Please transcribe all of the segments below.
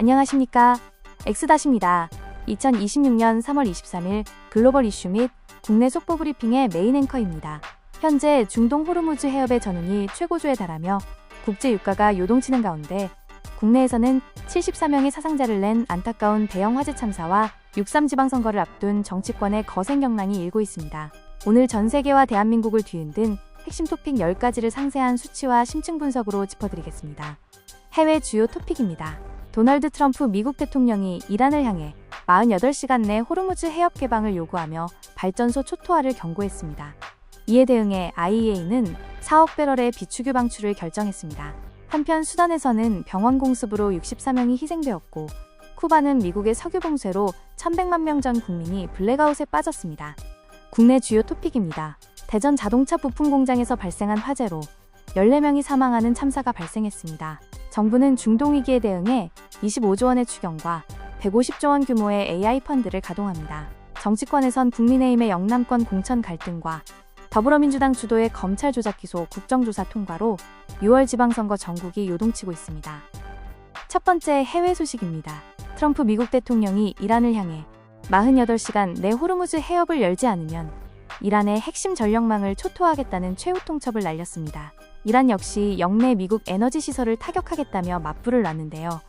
안녕하십니까. 엑스닷입니다. 2026년 3월 23일 글로벌 이슈 및 국내 속보 브리핑의 메인 앵커입니다. 현재 중동 호르무즈 해협의 전운이 최고조에 달하며 국제 유가가 요동치는 가운데 국내에서는 74명의 사상자를 낸 안타까운 대형 화재 참사와 6.3 지방선거를 앞둔 정치권의 거센 경랑이 일고 있습니다. 오늘 전 세계와 대한민국을 뒤흔든 핵심 토픽 10가지를 상세한 수치와 심층 분석으로 짚어드리겠습니다. 해외 주요 토픽입니다. 도널드 트럼프 미국 대통령이 이란을 향해 48시간 내 호르무즈 해협 개방을 요구하며 발전소 초토화를 경고했습니다. 이에 대응해 IEA는 4억 배럴의 비축유 방출을 결정했습니다. 한편 수단에서는 병원 공습으로 64명이 희생되었고 쿠바는 미국의 석유 봉쇄로 1100만 명 전 국민이 블랙아웃에 빠졌습니다. 국내 주요 토픽입니다. 대전 자동차 부품 공장에서 발생한 화재로 14명이 사망하는 참사가 발생했습니다. 정부는 중동 위기에 대응해 25조 원의 추경과 150조 원 규모의 AI 펀드를 가동합니다. 정치권에선 국민의힘의 영남권 공천 갈등과 더불어민주당 주도의 검찰 조작 기소 국정조사 통과로 6월 지방선거 전국이 요동치고 있습니다. 첫 번째 해외 소식입니다. 트럼프 미국 대통령이 이란을 향해 48시간 내 호르무즈 해협을 열지 않으면 이란의 핵심 전력망을 초토화하겠다는 최후 통첩을 날렸습니다. 이란 역시 영내 미국 에너지 시설을 타격하겠다며 맞불을 놨는데요.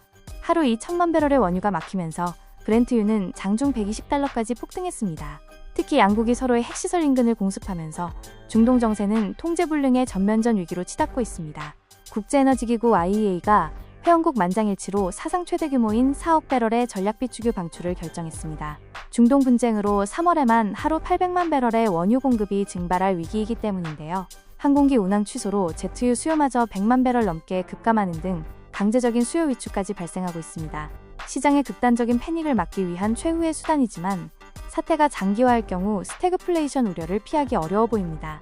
하루 2천만 배럴의 원유가 막히면서 브렌트유는 장중 120달러까지 폭등했습니다. 특히 양국이 서로의 핵시설 인근을 공습하면서 중동 정세는 통제불능의 전면전 위기로 치닫고 있습니다. 국제에너지기구 IEA가 회원국 만장일치로 사상 최대 규모인 4억 배럴의 전략 비축유 방출을 결정했습니다. 중동 분쟁으로 3월에만 하루 800만 배럴의 원유 공급이 증발할 위기이기 때문인데요. 항공기 운항 취소로 제트유 수요마저 100만 배럴 넘게 급감하는 등 강제적인 수요 위축까지 발생하고 있습니다. 시장의 극단적인 패닉을 막기 위한 최후의 수단이지만 사태가 장기화할 경우 스태그플레이션 우려를 피하기 어려워 보입니다.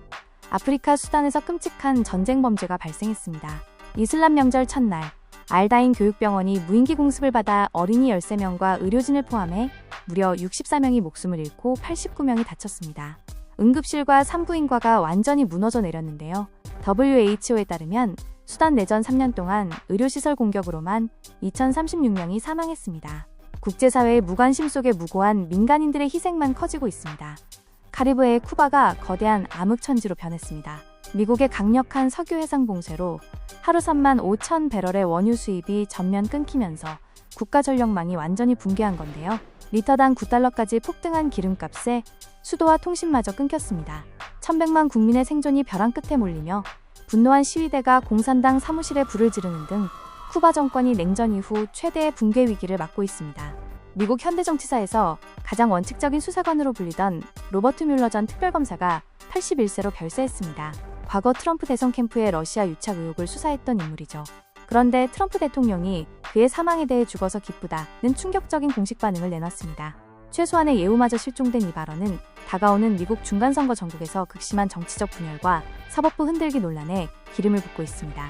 아프리카 수단에서 끔찍한 전쟁 범죄가 발생했습니다. 이슬람 명절 첫날 알다인 교육병원이 무인기 공습을 받아 어린이 13명과 의료진을 포함해 무려 64명이 목숨을 잃고 89명이 다쳤습니다. 응급실과 산부인과가 완전히 무너져 내렸는데요. WHO에 따르면 수단 내전 3년 동안 의료시설 공격으로만 2036명이 사망했습니다. 국제사회의 무관심 속에 무고한 민간인들의 희생만 커지고 있습니다. 카리브해의 쿠바가 거대한 암흑천지로 변했습니다. 미국의 강력한 석유 해상 봉쇄로 하루 3만 5천 배럴의 원유 수입이 전면 끊기면서 국가 전력망이 완전히 붕괴한 건데요. 리터당 9달러까지 폭등한 기름값에 수도와 통신마저 끊겼습니다. 1100만 국민의 생존이 벼랑 끝에 몰리며 분노한 시위대가 공산당 사무실에 불을 지르는 등 쿠바 정권이 냉전 이후 최대의 붕괴 위기를 맞고 있습니다. 미국 현대 정치사에서 가장 원칙적인 수사관으로 불리던 로버트 뮬러 전 특별검사가 81세로 별세했습니다. 과거 트럼프 대선 캠프의 러시아 유착 의혹을 수사했던 인물이죠. 그런데 트럼프 대통령이 그의 사망에 대해 죽어서 기쁘다는 충격적인 공식 반응을 내놨습니다. 최소한의 예우마저 실종된 이 발언은 다가오는 미국 중간선거 전국에서 극심한 정치적 분열과 사법부 흔들기 논란에 기름을 붓고 있습니다.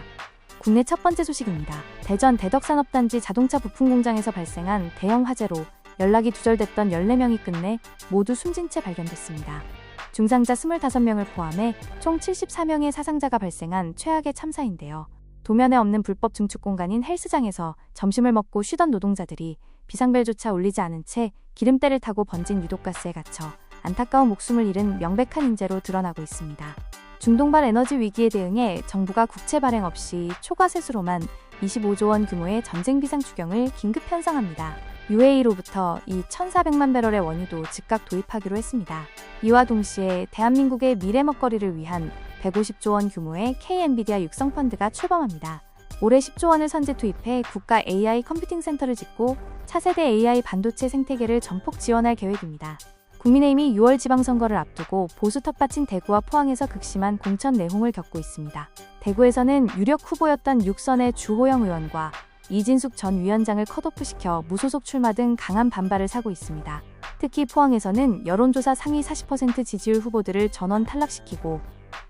국내 첫 번째 소식입니다. 대전 대덕산업단지 자동차 부품 공장에서 발생한 대형 화재로 연락이 두절됐던 14명이 끝내 모두 숨진 채 발견됐습니다. 중상자 25명을 포함해 총 74명의 사상자가 발생한 최악의 참사인데요. 도면에 없는 불법 증축 공간인 헬스장에서 점심을 먹고 쉬던 노동자들이 비상벨조차 울리지 않은 채 기름때를 타고 번진 유독가스에 갇혀 안타까운 목숨을 잃은 명백한 인재로 드러나고 있습니다. 중동발 에너지 위기에 대응해 정부가 국채 발행 없이 초과 세수로만 25조 원 규모의 전쟁 비상 추경을 긴급 편성합니다. UAE로부터 이 1,400만 배럴의 원유도 즉각 도입하기로 했습니다. 이와 동시에 대한민국의 미래 먹거리를 위한 150조 원 규모의 K-엔비디아 육성 펀드가 출범합니다. 올해 10조 원을 선제 투입해 국가 AI 컴퓨팅 센터를 짓고 차세대 AI 반도체 생태계를 전폭 지원할 계획입니다. 국민의힘이 6월 지방선거를 앞두고 보수 텃밭인 대구와 포항에서 극심한 공천 내홍을 겪고 있습니다. 대구에서는 유력 후보였던 육선의 주호영 의원과 이진숙 전 위원장을 컷오프시켜 무소속 출마 등 강한 반발을 사고 있습니다. 특히 포항에서는 여론조사 상위 40% 지지율 후보들을 전원 탈락시키고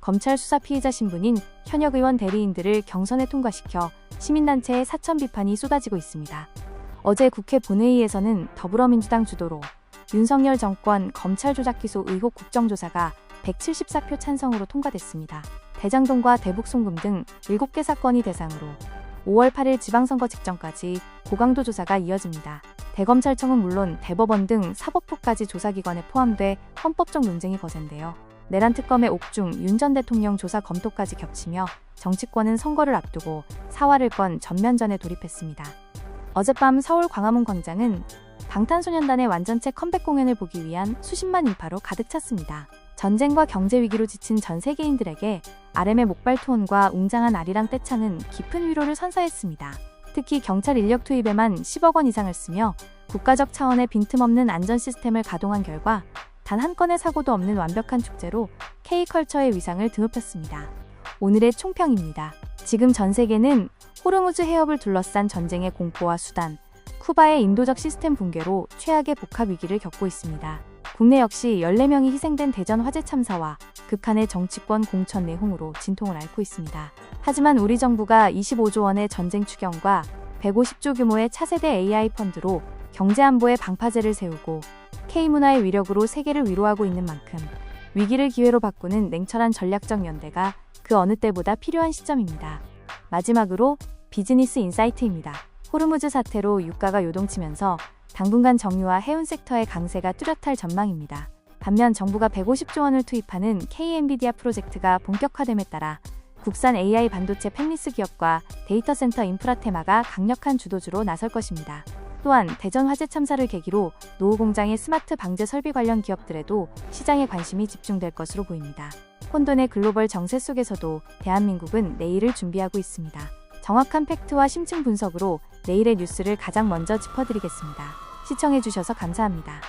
검찰 수사 피의자 신분인 현역 의원 대리인들을 경선에 통과시켜 시민단체의 사천 비판이 쏟아지고 있습니다. 어제 국회 본회의에서는 더불어민주당 주도로 윤석열 정권 검찰 조작 기소 의혹 국정조사가 174표 찬성으로 통과됐습니다. 대장동과 대북송금 등 7개 사건이 대상으로 5월 8일 지방선거 직전까지 고강도 조사가 이어집니다. 대검찰청은 물론 대법원 등 사법부까지 조사기관에 포함돼 헌법적 논쟁이 거센데요. 내란 특검의 옥중 윤 전 대통령 조사 검토까지 겹치며 정치권은 선거를 앞두고 사활을 건 전면전에 돌입했습니다. 어젯밤 서울 광화문 광장은 방탄소년단의 완전체 컴백 공연을 보기 위한 수십만 인파로 가득 찼습니다. 전쟁과 경제 위기로 지친 전 세계인들에게 RM의 목발 투혼과 웅장한 아리랑 떼창은 깊은 위로를 선사했습니다. 특히 경찰 인력 투입에만 10억 원 이상을 쓰며 국가적 차원의 빈틈없는 안전 시스템을 가동한 결과 단 한 건의 사고도 없는 완벽한 축제로 K컬처의 위상을 드높였습니다. 오늘의 총평입니다. 지금 전 세계는 호르무즈 해협을 둘러싼 전쟁의 공포와 수단, 쿠바의 인도적 시스템 붕괴로 최악의 복합 위기를 겪고 있습니다. 국내 역시 14명이 희생된 대전 화재 참사와 극한의 정치권 공천 내홍으로 진통을 앓고 있습니다. 하지만 우리 정부가 25조 원의 전쟁 추경과 150조 규모의 차세대 AI 펀드로 경제안보의 방파제를 세우고 K문화의 위력으로 세계를 위로하고 있는 만큼 위기를 기회로 바꾸는 냉철한 전략적 연대가 그 어느 때보다 필요한 시점입니다. 마지막으로 비즈니스 인사이트입니다. 호르무즈 사태로 유가가 요동치면서 당분간 정유와 해운 섹터의 강세가 뚜렷할 전망입니다. 반면 정부가 150조 원을 투입하는 K-엔비디아 프로젝트가 본격화됨에 따라 국산 AI 반도체 팹리스 기업과 데이터 센터 인프라 테마가 강력한 주도주로 나설 것입니다. 또한 대전 화재 참사를 계기로 노후 공장의 스마트 방제 설비 관련 기업들에도 시장에 관심이 집중될 것으로 보입니다. 혼돈의 글로벌 정세 속에서도 대한민국은 내일을 준비하고 있습니다. 정확한 팩트와 심층 분석으로 내일의 뉴스를 가장 먼저 짚어드리겠습니다. 시청해주셔서 감사합니다.